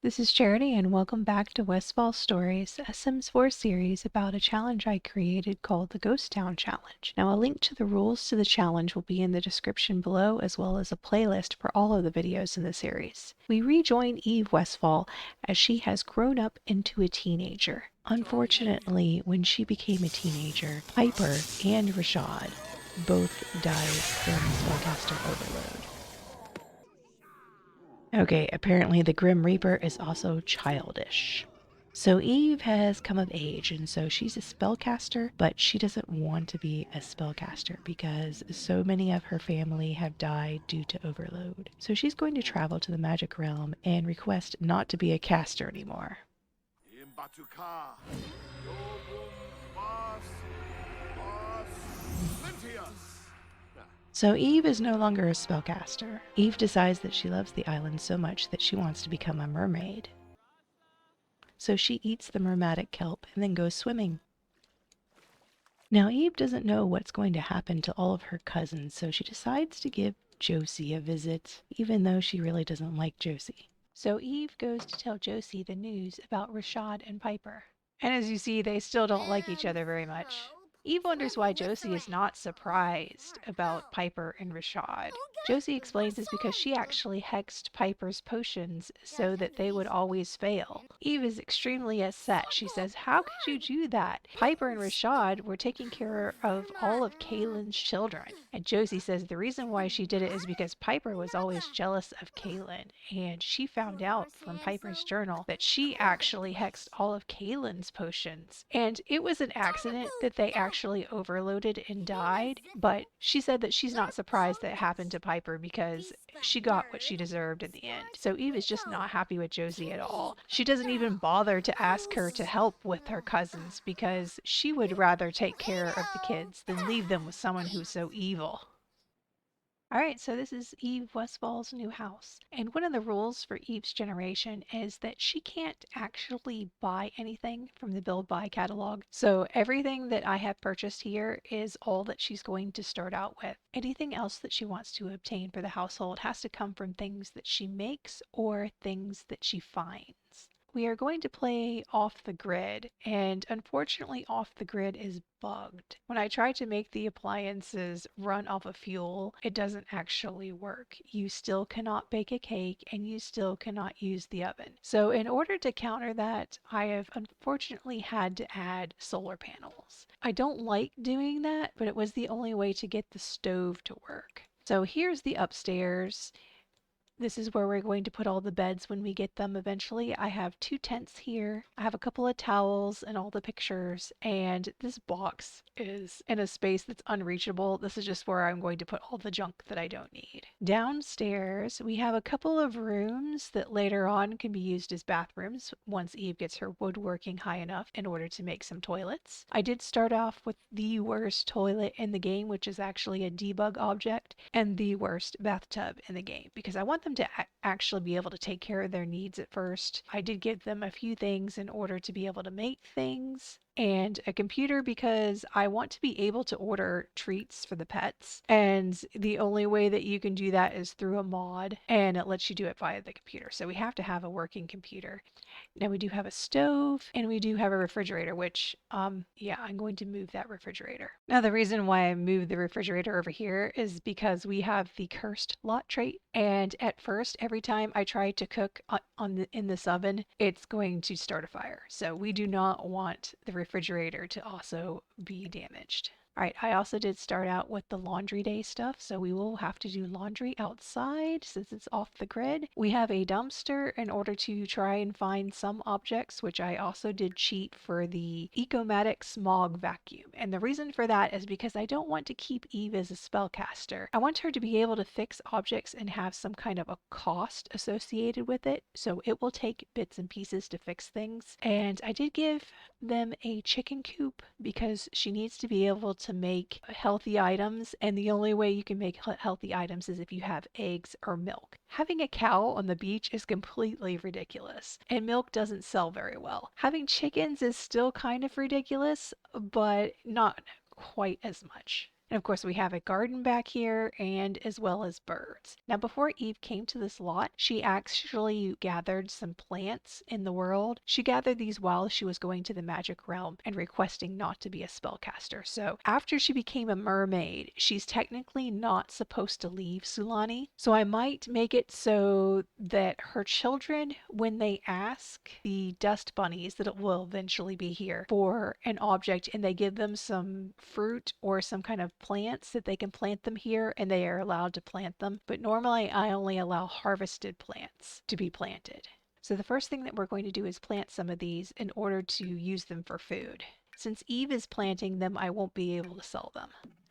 This is Charity, and welcome back to Westfall Stories, a Sims 4 series about a challenge I created called the Ghost Town Challenge. Now, a link to the rules to the challenge will be in the description below, as well as a playlist for all of the videos in the series. We rejoin Eve Westfall as she has grown up into a teenager. Unfortunately, when she became a teenager, Piper and Rashad both died from spellcaster overload. Okay, apparently the Grim Reaper is also childish. So Eve has come of age, and so she's a spellcaster, but she doesn't want to be a spellcaster because so many of her family have died due to overload. So she's going to travel to the magic realm and request not to be a caster anymore. So Eve is no longer a spellcaster. Eve decides that she loves the island so much that she wants to become a mermaid. So she eats the mermatic kelp and then goes swimming. Now Eve doesn't know what's going to happen to all of her cousins, so she decides to give Josie a visit, even though she really doesn't like Josie. So Eve goes to tell Josie the news about Rashad and Piper. And as you see, they still don't like each other very much. Eve wonders why Josie is not surprised about Piper and Rashad. Josie explains it's because she actually hexed Piper's potions so that they would always fail. Eve is extremely upset. She says, "How could you do that? Piper and Rashad were taking care of all of Kaylin's children." And Josie says the reason why she did it is because Piper was always jealous of Kaylin, and she found out from Piper's journal that she actually hexed all of Kaylin's potions. And it was an accident that they actually overloaded and died, but she said that she's not surprised that it happened to Piper because she got what she deserved in the end. So Eve is just not happy with Josie at all. She doesn't even bother to ask her to help with her cousins because she would rather take care of the kids than leave them with someone who's so evil. Alright, so this is Eve Westfall's new house. And one of the rules for Eve's generation is that she can't actually buy anything from the Build Buy catalog. So everything that I have purchased here is all that she's going to start out with. Anything else that she wants to obtain for the household has to come from things that she makes or things that she finds. We are going to play off the grid, and unfortunately off the grid is bugged. When I try to make the appliances run off of fuel, it doesn't actually work. You still cannot bake a cake and you still cannot use the oven. So in order to counter that, I have unfortunately had to add solar panels. I don't like doing that, but it was the only way to get the stove to work. So here's the upstairs. This is where we're going to put all the beds when we get them eventually. I have 2 tents here. I have a couple of towels and all the pictures, and this box is in a space that's unreachable. This is just where I'm going to put all the junk that I don't need. Downstairs, we have a couple of rooms that later on can be used as bathrooms once Eve gets her woodworking high enough in order to make some toilets. I did start off with the worst toilet in the game, which is actually a debug object, and the worst bathtub in the game because I want them to actually be able to take care of their needs at first. I did give them a few things in order to be able to make things, and a computer because I want to be able to order treats for the pets, and the only way that you can do that is through a mod, and it lets you do it via the computer. So we have to have a working computer. Now we do have a stove and we do have a refrigerator, which, yeah, I'm going to move that refrigerator. Now the reason why I moved the refrigerator over here is because we have the cursed lot trait. And at first, every time I try to cook in this oven, it's going to start a fire. So we do not want the refrigerator to also be damaged. All right, I also did start out with the laundry day stuff, so we will have to do laundry outside since it's off the grid. We have a dumpster in order to try and find some objects, which I also did cheat for the Ecomatic Smog Vacuum. And the reason for that is because I don't want to keep Eve as a spellcaster. I want her to be able to fix objects and have some kind of a cost associated with it, so it will take bits and pieces to fix things. And I did give them a chicken coop because she needs to be able to make healthy items, and the only way you can make healthy items is if you have eggs or milk. Having a cow on the beach is completely ridiculous, and milk doesn't sell very well. Having chickens is still kind of ridiculous, but not quite as much. And of course, we have a garden back here and as well as birds. Now, before Eve came to this lot, she actually gathered some plants in the world. She gathered these while she was going to the magic realm and requesting not to be a spellcaster. So after she became a mermaid, she's technically not supposed to leave Sulani. So I might make it so that her children, when they ask the dust bunnies that it will eventually be here for an object and they give them some fruit or some kind of plants that they can plant them here and they are allowed to plant them. But normally I only allow harvested plants to be planted. So the first thing that we're going to do is plant some of these in order to use them for food. Since Eve is planting them, I won't be able to sell them.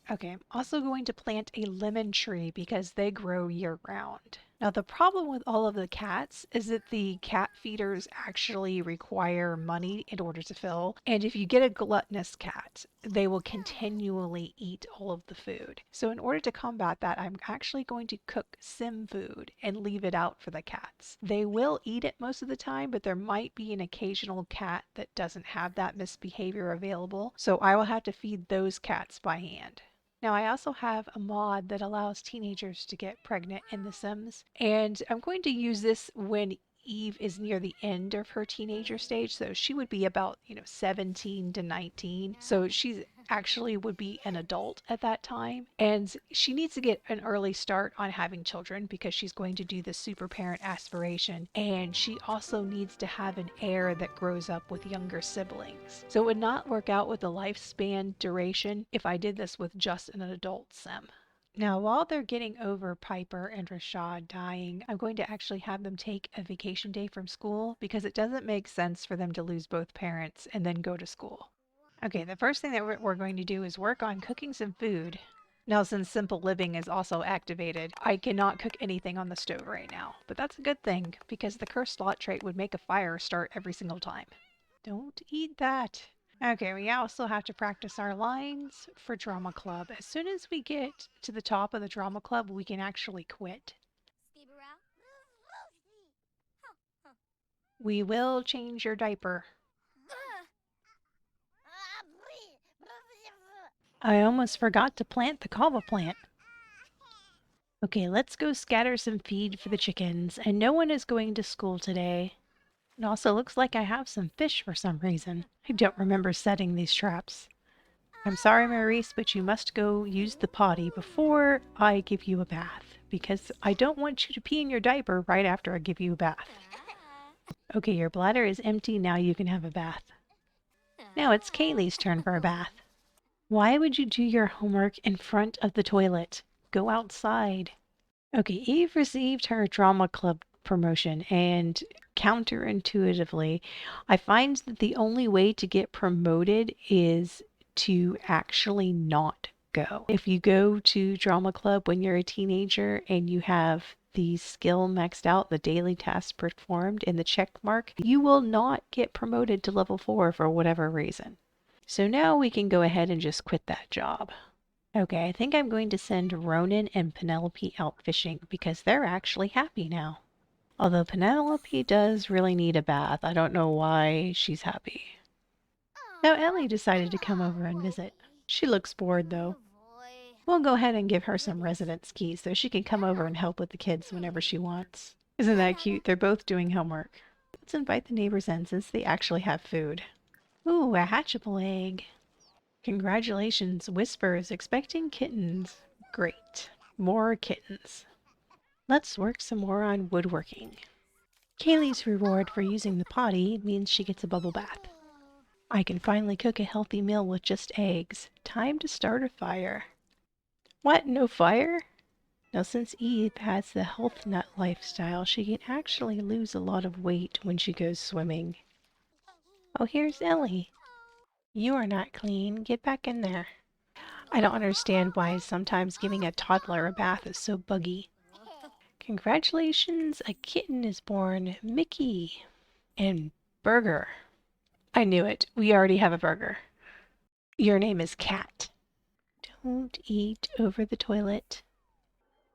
Okay, I'm also going to plant a lemon tree because they grow year round. Now the problem with all of the cats is that the cat feeders actually require money in order to fill. And if you get a gluttonous cat, they will continually eat all of the food. So in order to combat that, I'm actually going to cook sim food and leave it out for the cats. They will eat it most of the time, but there might be an occasional cat that doesn't have that misbehavior available. So I will have to feed those cats by hand. Now, I also have a mod that allows teenagers to get pregnant in The Sims, and I'm going to use this when Eve is near the end of her teenager stage. So she would be about, 17 to 19. So she's actually would be an adult at that time. And she needs to get an early start on having children because she's going to do the super parent aspiration. And she also needs to have an heir that grows up with younger siblings. So it would not work out with the lifespan duration if I did this with just an adult sim. Now, while they're getting over Piper and Rashad dying, I'm going to actually have them take a vacation day from school because it doesn't make sense for them to lose both parents and then go to school. Okay, the first thing that we're going to do is work on cooking some food. Now, since Simple Living is also activated, I cannot cook anything on the stove right now. But that's a good thing because the cursed slot trait would make a fire start every single time. Don't eat that. Okay, we also have to practice our lines for drama club. As soon as we get to the top of the drama club, we can actually quit. We will change your diaper. I almost forgot to plant the kava plant. Okay, let's go scatter some feed for the chickens, and no one is going to school today. It also looks like I have some fish for some reason. I don't remember setting these traps. I'm sorry, Maurice, but you must go use the potty before I give you a bath, because I don't want you to pee in your diaper right after I give you a bath. Okay, your bladder is empty, now you can have a bath. Now it's Kaylee's turn for a bath. Why would you do your homework in front of the toilet? Go outside. Okay, Eve received her drama club promotion, and counterintuitively, I find that the only way to get promoted is to actually not go. If you go to drama club when you're a teenager and you have the skill maxed out, the daily tasks performed, and the check mark, you will not get promoted to level 4 for whatever reason. So now we can go ahead and just quit that job. Okay, I think I'm going to send Ronan and Penelope out fishing because they're actually happy now. Although Penelope does really need a bath. I don't know why she's happy. Now Ellie decided to come over and visit. She looks bored though. We'll go ahead and give her some residence keys so she can come over and help with the kids whenever she wants. Isn't that cute? They're both doing homework. Let's invite the neighbors in since they actually have food. Ooh, a hatchable egg. Congratulations, Whisper is expecting kittens. Great. More kittens. Let's work some more on woodworking. Kaylee's reward for using the potty means she gets a bubble bath. I can finally cook a healthy meal with just eggs. Time to start a fire. What? No fire? Now, since Eve has the health nut lifestyle, she can actually lose a lot of weight when she goes swimming. Oh, here's Ellie. You are not clean. Get back in there. I don't understand why sometimes giving a toddler a bath is so buggy. Congratulations, a kitten is born. Mickey. And Burger. I knew it. We already have a burger. Your name is Cat. Don't eat over the toilet.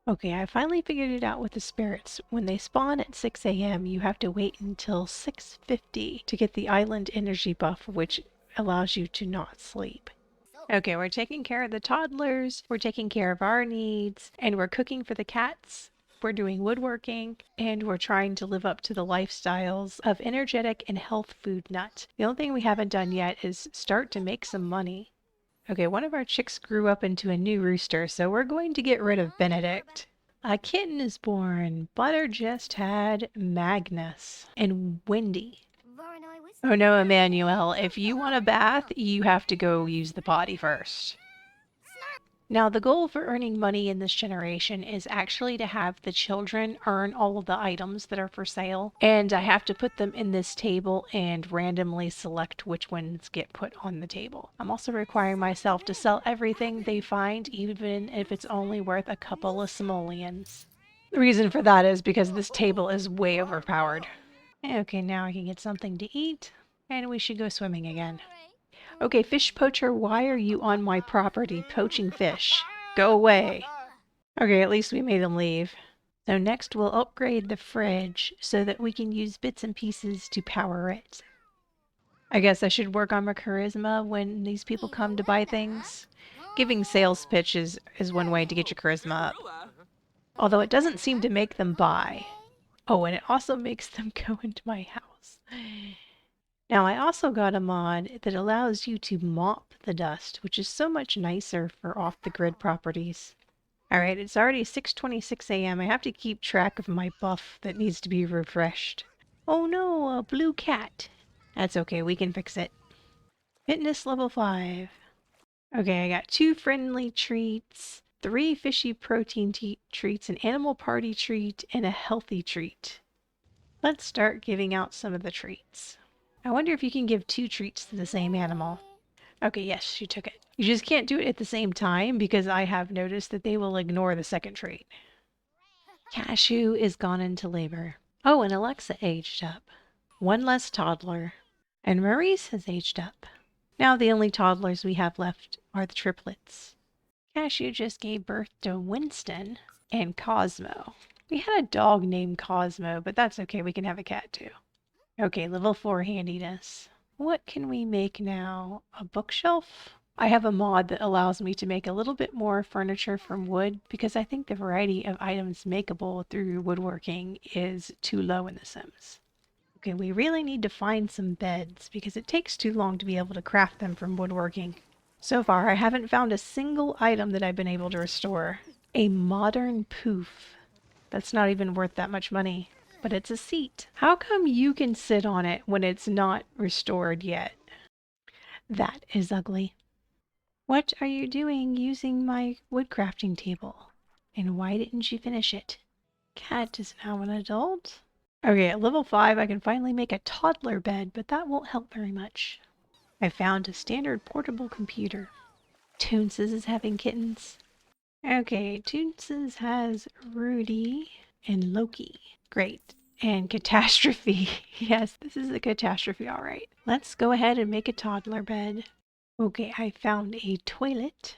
Okay, I finally figured it out with the spirits. When they spawn at 6 a.m., you have to wait until 6:50 to get the island energy buff, which allows you to not sleep. Okay, we're taking care of the toddlers, we're taking care of our needs, and we're cooking for the cats. We're doing woodworking, and we're trying to live up to the lifestyles of energetic and health food nut. The only thing we haven't done yet is start to make some money. Okay, one of our chicks grew up into a new rooster, so we're going to get rid of Benedict. A kitten is born. Butter just had Magnus and Wendy. Oh no, Emmanuel, if you want a bath, you have to go use the potty first. Now, the goal for earning money in this generation is actually to have the children earn all of the items that are for sale, and I have to put them in this table and randomly select which ones get put on the table. I'm also requiring myself to sell everything they find, even if it's only worth a couple of simoleons. The reason for that is because this table is way overpowered. Okay, now I can get something to eat, and we should go swimming again. Okay, fish poacher, why are you on my property poaching fish? Go away. Okay, at least we made him leave. So next we'll upgrade the fridge so that we can use bits and pieces to power it. I guess I should work on my charisma when these people come to buy things. Giving sales pitches is one way to get your charisma up. Although it doesn't seem to make them buy. Oh, and it also makes them go into my house. Now I also got a mod that allows you to mop the dust, which is so much nicer for off-the-grid properties. Alright, it's already 6:26 a.m. I have to keep track of my buff that needs to be refreshed. Oh no, a blue cat. That's okay, we can fix it. Fitness level 5. Okay, I got 2 friendly treats, 3 fishy protein treats, an animal party treat, and a healthy treat. Let's start giving out some of the treats. I wonder if you can give 2 treats to the same animal. Okay, yes, she took it. You just can't do it at the same time because I have noticed that they will ignore the second trait. Cashew is gone into labor. Oh, and Alexa aged up. 1 less toddler. And Maurice has aged up. Now the only toddlers we have left are the triplets. Cashew just gave birth to Winston and Cosmo. We had a dog named Cosmo, but that's okay, we can have a cat too. Okay, level 4 handiness. What can we make now? A bookshelf? I have a mod that allows me to make a little bit more furniture from wood because I think the variety of items makeable through woodworking is too low in The Sims. Okay, we really need to find some beds because it takes too long to be able to craft them from woodworking. So far, I haven't found a single item that I've been able to restore. A modern poof. That's not even worth that much money. But it's a seat. How come you can sit on it when it's not restored yet? That is ugly. What are you doing using my woodcrafting table? And why didn't you finish it? Cat is now an adult. Okay, at level 5 I can finally make a toddler bed, but that won't help very much. I found a standard portable computer. Toonses is having kittens. Okay, Toonses has Rudy and Loki. Great. And catastrophe. Yes, this is a catastrophe, all right. Let's go ahead and make a toddler bed. Okay, I found a toilet.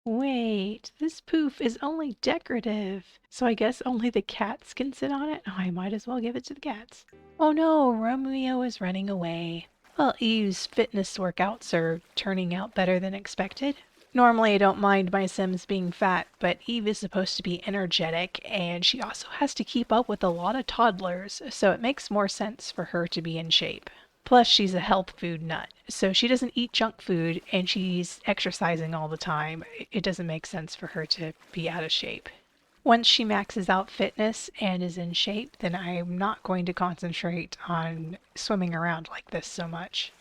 Wait, this poof is only decorative. So I guess only the cats can sit on it? Oh, I might as well give it to the cats. Oh no, Romeo is running away. Well, Eve's fitness workouts are turning out better than expected. Normally I don't mind my Sims being fat, but Eve is supposed to be energetic and she also has to keep up with a lot of toddlers, so it makes more sense for her to be in shape. Plus she's a health food nut, so she doesn't eat junk food and she's exercising all the time. It doesn't make sense for her to be out of shape. Once she maxes out fitness and is in shape, then I'm not going to concentrate on swimming around like this so much.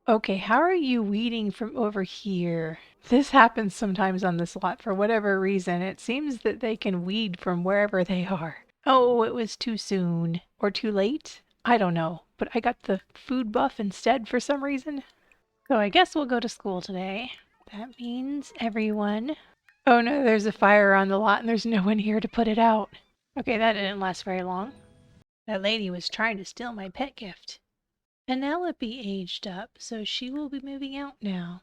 Okay, how are you weeding from over here? This happens sometimes on this lot for whatever reason. It seems that they can weed from wherever they are. Oh, it was too soon. Or too late? I don't know, but I got the food buff instead for some reason. So I guess we'll go to school today. That means everyone... Oh no, there's a fire on the lot and there's no one here to put it out. Okay, that didn't last very long. That lady was trying to steal my pet gift. Penelope aged up, so she will be moving out now.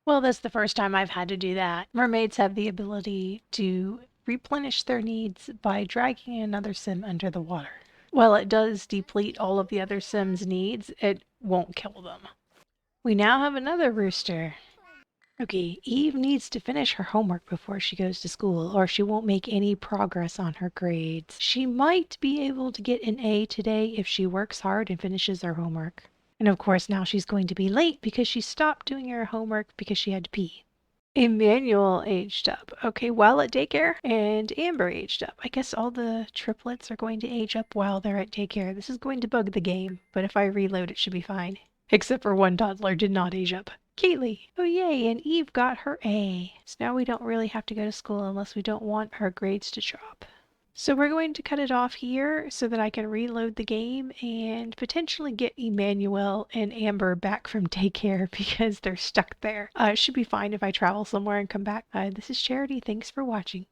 Well, that's the first time I've had to do that. Mermaids have the ability to replenish their needs by dragging another sim under the water. While it does deplete all of the other sims' needs, it won't kill them. We now have another rooster. Okay, Eve needs to finish her homework before she goes to school, or she won't make any progress on her grades. She might be able to get an A today if she works hard and finishes her homework. And of course, now she's going to be late because she stopped doing her homework because she had to pee. Emmanuel aged up. Okay, while at daycare, and Amber aged up. I guess all the triplets are going to age up while they're at daycare. This is going to bug the game, but if I reload, it should be fine. Except for one toddler did not age up. Kaylee. Oh yay, and Eve got her A. So now we don't really have to go to school unless we don't want our grades to drop. So we're going to cut it off here so that I can reload the game and potentially get Emmanuel and Amber back from daycare because they're stuck there. It should be fine if I travel somewhere and come back. This is Charity. Thanks for watching.